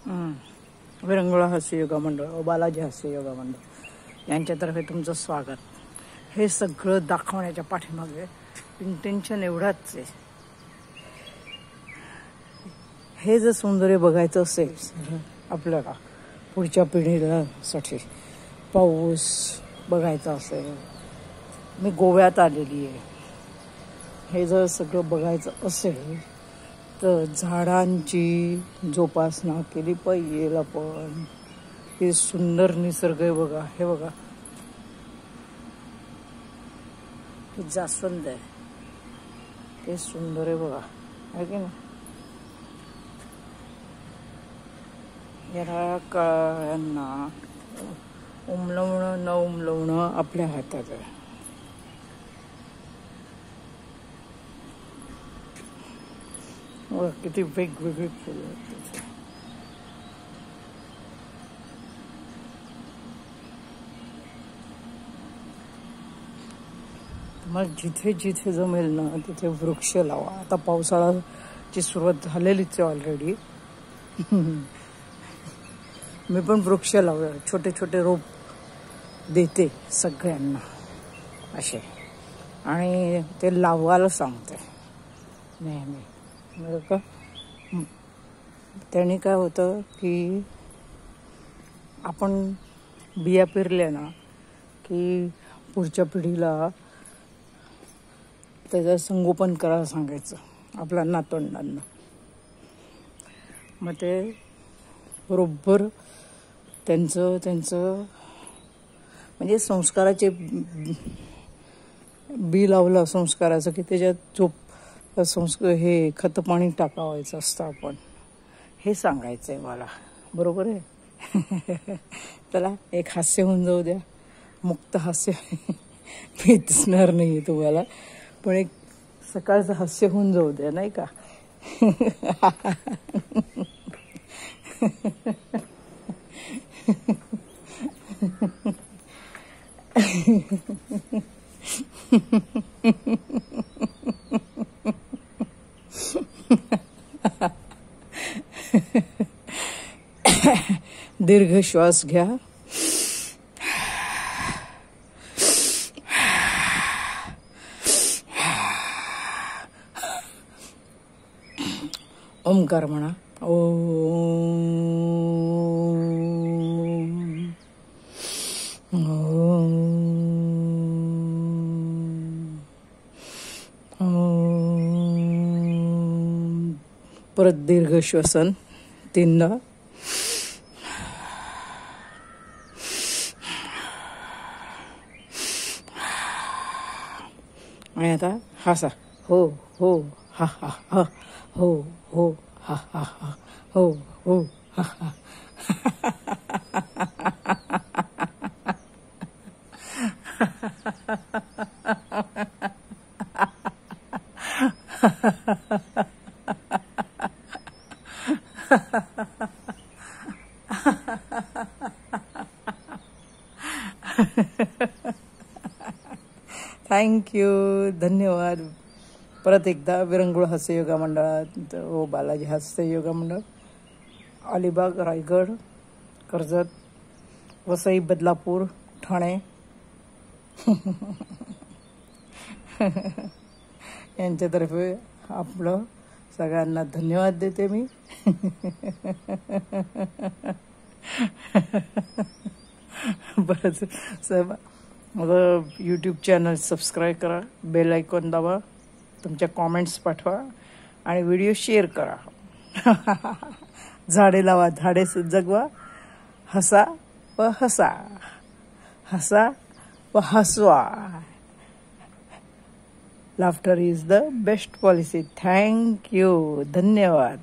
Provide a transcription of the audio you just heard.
विरंगुळा हास्य योगा मंडळ व बालाजी हास्य योगा मंडळ यांच्यातर्फे तुमचं स्वागत. हे सगळं दाखवण्याच्या पाठीमागे इंटेन्शन एवढाच आहे, हे जर सौंदर्य बघायचं असेल आपल्याला पुढच्या पिढीसाठी, पाऊस बघायचा असेल, मी गोव्यात आलेली आहे, हे जर सगळं बघायचं असेल तर झाडांची जोपासना केली पाहिजे आपण. हे सुंदर निसर्ग आहे बघा, हे बघा, हे जास्वंद आहे, ते सुंदर आहे बघा, आहे की नाही. या काळ्यांना उमलवणं न उमलवणं आपल्या हातात आहे. किती वेगवेगळी फुलं आहेत. तुम्हाला जिथे जिथे जमेल ना तिथे वृक्ष लावा. आता पावसाळ्याची सुरुवात झालेलीच आहे ऑलरेडी. मी पण वृक्ष लावले, छोटे छोटे रोप देते सगळ्यांना असे, आणि ते लावायला सांगते नेहमी. का त्याने काय होतं की आपण बिया पेरल्या ना की पुढच्या पिढीला त्याचं संगोपन करायला सांगायचं आपल्या नातवंडांना. मग ते बरोबर त्यांचं म्हणजे संस्काराचे बी लावलं संस्काराचं की त्याच्यात जो हे खत पाणी टाकावायचं असतं आपण, हे सांगायचं आहे मला. बरोबर आहे. त्याला एक हास्य होऊन जाऊ द्या, मुक्त हास्य. मी दिसणार नाही तुम्हाला, पण एक सकाळचं हास्य होऊन जाऊ द्या, नाही का. दीर्घ श्वास घ्या. ओंकार म्हणा. ओम ओम ओम. परत दीर्घ श्वसन 3दा. आणि आता हसा. हो हो हा हा हा. हो हो हा हा हा. हो हो हा हा. थँक्यू, धन्यवाद. परत एकदा विरंगुळ हास्य योगा मंडळात व बालाजी हास्य योगा मंडळ, अलिबाग, रायगड, कर्जत, वसई, बदलापूर, ठाणे यांच्यातर्फे आपलं सगळ्यांना धन्यवाद देते मी. बरंच माझं यूट्यूब चॅनल सबस्क्राईब करा, बेल आयकॉन दाबा, तुमच्या कॉमेंट्स पाठवा आणि व्हिडिओ शेअर करा. झाडे लावा, झाडे जगवा. हसा व हसा, हसा व हसवा. Laughter is the best policy. Thank you, धन्यवाद.